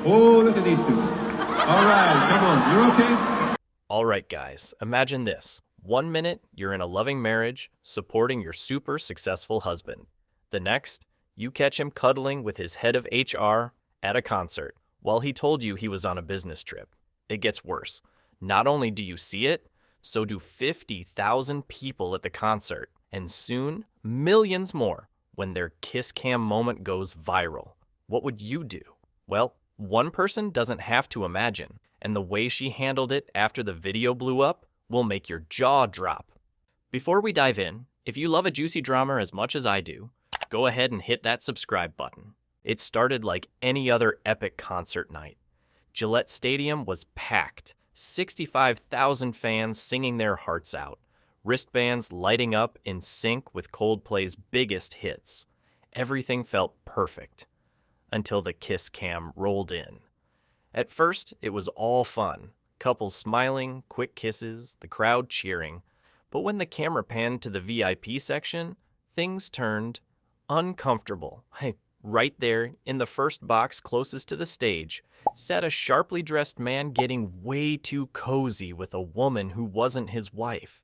Oh, look at these two. All right, come on, you're okay? All right, guys, imagine this. 1 minute, you're in a loving marriage, supporting your super successful husband. The next, you catch him cuddling with his head of HR at a concert while he told you he was on a business trip. It gets worse. Not only do you see it, so do 50,000 people at the concert, and soon millions more when their kiss cam moment goes viral. What would you do? Well, one person doesn't have to imagine, and the way she handled it after the video blew up will make your jaw drop. Before we dive in, if you love a juicy drama as much as I do, go ahead and hit that subscribe button. It started like any other epic concert night. Gillette Stadium was packed, 65,000 fans singing their hearts out, wristbands lighting up in sync with Coldplay's biggest hits. Everything felt perfect until the kiss cam rolled in. At first, it was all fun. Couples smiling, quick kisses, the crowd cheering. But when the camera panned to the VIP section, things turned uncomfortable. Right there, in the first box closest to the stage, sat a sharply dressed man getting way too cozy with a woman who wasn't his wife.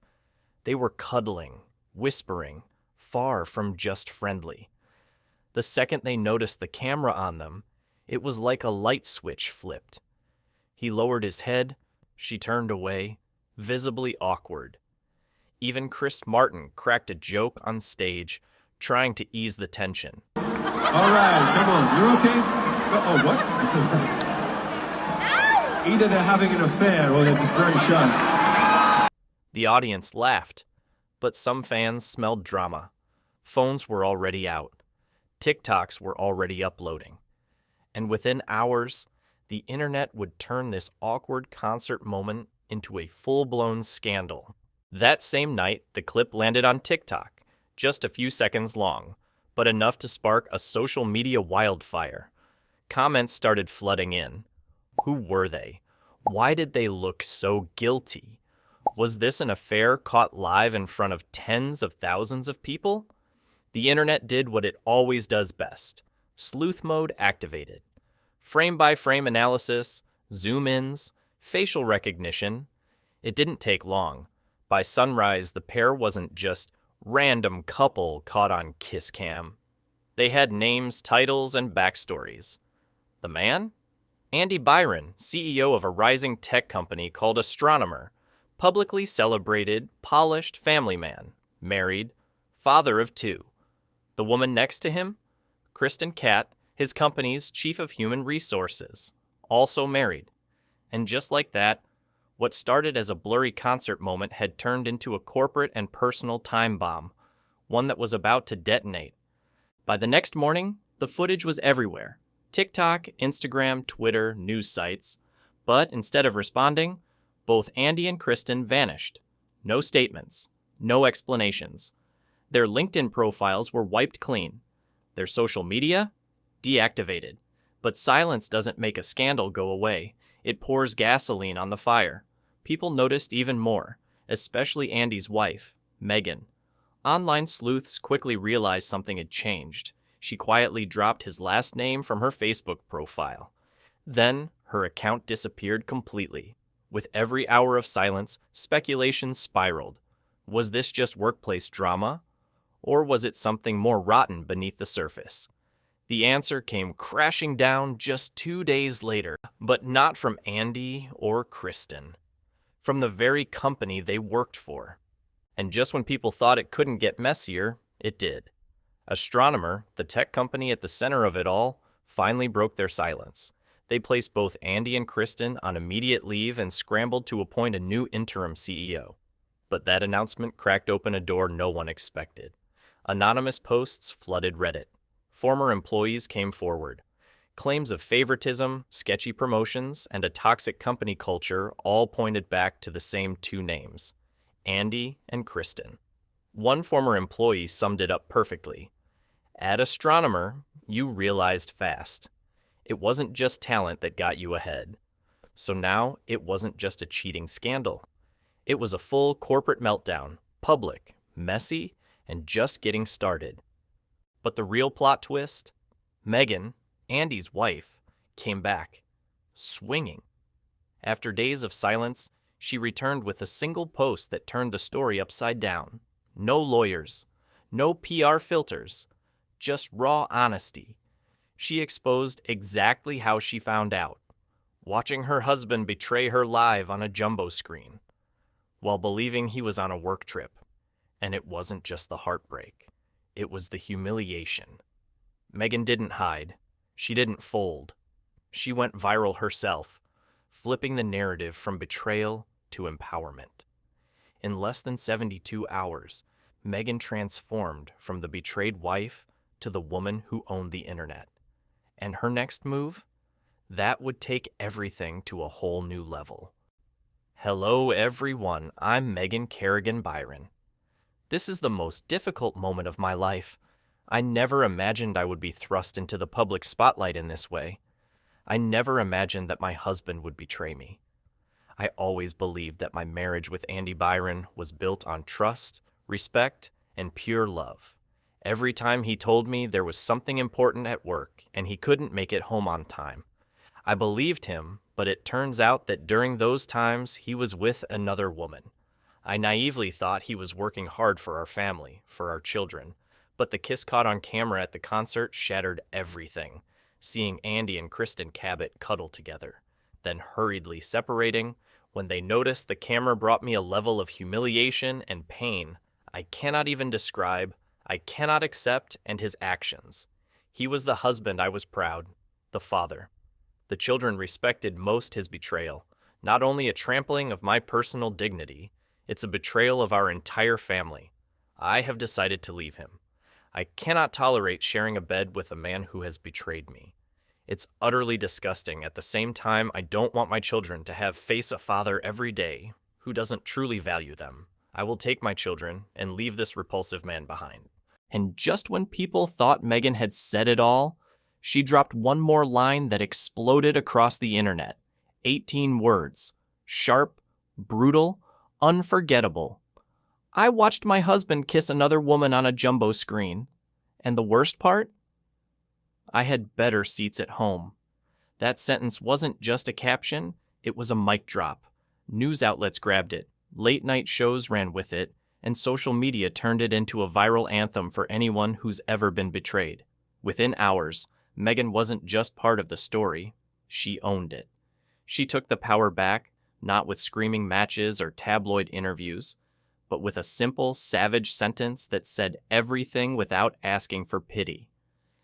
They were cuddling, whispering, far from just friendly. The second they noticed the camera on them, it was like a light switch flipped. He lowered his head, she turned away, visibly awkward. Even Chris Martin cracked a joke on stage, trying to ease the tension. All right, come on, you're okay? Oh, what? Either they're having an affair or they're just very shy. The audience laughed, but some fans smelled drama. Phones were already out. TikToks were already uploading. And within hours, the internet would turn this awkward concert moment into a full-blown scandal. That same night, the clip landed on TikTok, just a few seconds long, but enough to spark a social media wildfire. Comments started flooding in. Who were they? Why did they look so guilty? Was this an affair caught live in front of tens of thousands of people? The internet did what it always does best. Sleuth mode activated. Frame-by-frame analysis, zoom-ins, facial recognition. It didn't take long. By sunrise, the pair wasn't just random couple caught on kiss cam. They had names, titles, and backstories. The man? Andy Byron, CEO of a rising tech company called Astronomer, publicly celebrated, polished family man, married, father of 2. The woman next to him? Kristen Kat, his company's chief of human resources, also married. And just like that, what started as a blurry concert moment had turned into a corporate and personal time bomb, one that was about to detonate. By the next morning, the footage was everywhere. TikTok, Instagram, Twitter, news sites. But instead of responding, both Andy and Kristen vanished. No statements, no explanations. Their LinkedIn profiles were wiped clean. Their social media? Deactivated. But silence doesn't make a scandal go away. It pours gasoline on the fire. People noticed even more, especially Andy's wife, Megan. Online sleuths quickly realized something had changed. She quietly dropped his last name from her Facebook profile. Then, her account disappeared completely. With every hour of silence, speculation spiraled. Was this just workplace drama? Or was it something more rotten beneath the surface? The answer came crashing down just 2 days later, but not from Andy or Kristen. From the very company they worked for. And just when people thought it couldn't get messier, it did. Astronomer, the tech company at the center of it all, finally broke their silence. They placed both Andy and Kristen on immediate leave and scrambled to appoint a new interim CEO. But that announcement cracked open a door no one expected. Anonymous posts flooded Reddit. Former employees came forward. Claims of favoritism, sketchy promotions, and a toxic company culture all pointed back to the same 2 names, Andy and Kristen. One former employee summed it up perfectly. At Astronomer, you realized fast. It wasn't just talent that got you ahead. So now, it wasn't just a cheating scandal. It was a full corporate meltdown, public, messy, and just getting started. But the real plot twist? Megan, Andy's wife, came back. swinging. After days of silence, she returned with a single post that turned the story upside down. No lawyers, no PR filters, just raw honesty. She exposed exactly how she found out, watching her husband betray her live on a jumbo screen, while believing he was on a work trip. And it wasn't just the heartbreak, it was the humiliation. Meghan didn't hide. She didn't fold. She went viral herself, flipping the narrative from betrayal to empowerment. In less than 72 hours, Meghan transformed from the betrayed wife to the woman who owned the internet. And her next move? That would take everything to a whole new level. Hello everyone, I'm Meghan Kerrigan Byron. This is the most difficult moment of my life. I never imagined I would be thrust into the public spotlight in this way. I never imagined that my husband would betray me. I always believed that my marriage with Andy Byron was built on trust, respect, and pure love. Every time he told me there was something important at work and he couldn't make it home on time, I believed him, but it turns out that during those times he was with another woman. I naively thought he was working hard for our family, for our children, but the kiss caught on camera at the concert shattered everything. Seeing Andy and Kristen Kat cuddle together, then hurriedly separating, when they noticed the camera brought me a level of humiliation and pain I cannot even describe, I cannot accept, and his actions. He was the husband I was proud, the father. The children respected most his betrayal, not only a trampling of my personal dignity, it's a betrayal of our entire family. I have decided to leave him. I cannot tolerate sharing a bed with a man who has betrayed me. It's utterly disgusting. At the same time, I don't want my children to face a father every day who doesn't truly value them. I will take my children and leave this repulsive man behind. And just when people thought Meghan had said it all, she dropped one more line that exploded across the internet. 18 words. Sharp, brutal, unforgettable. I watched my husband kiss another woman on a jumbo screen. And the worst part? I had better seats at home. That sentence wasn't just a caption, it was a mic drop. News outlets grabbed it, late-night shows ran with it, and social media turned it into a viral anthem for anyone who's ever been betrayed. Within hours, Meghan wasn't just part of the story, she owned it. She took the power back, not with screaming matches or tabloid interviews, but with a simple, savage sentence that said everything without asking for pity.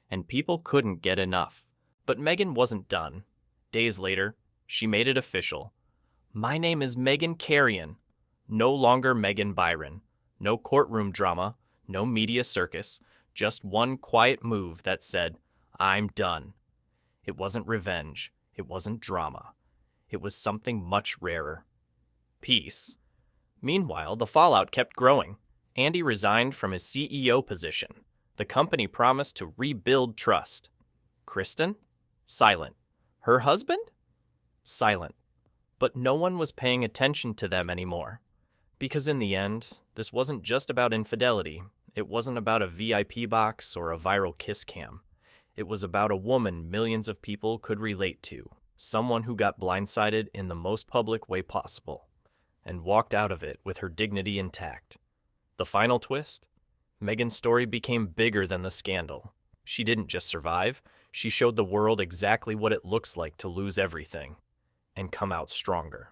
And people couldn't get enough. But Meghan wasn't done. Days later, she made it official. My name is Meghan Kerrigan, no longer Meghan Byron. No courtroom drama, no media circus, just one quiet move that said, I'm done. It wasn't revenge. It wasn't drama. It was something much rarer. Peace. Meanwhile, the fallout kept growing. Andy resigned from his CEO position. The company promised to rebuild trust. Kristen? Silent. Her husband? Silent. But no one was paying attention to them anymore. Because in the end, this wasn't just about infidelity. It wasn't about a VIP box or a viral kiss cam. It was about a woman millions of people could relate to. Someone who got blindsided in the most public way possible. And walked out of it with her dignity intact. The final twist? Meghan's story became bigger than the scandal. She didn't just survive, she showed the world exactly what it looks like to lose everything and come out stronger.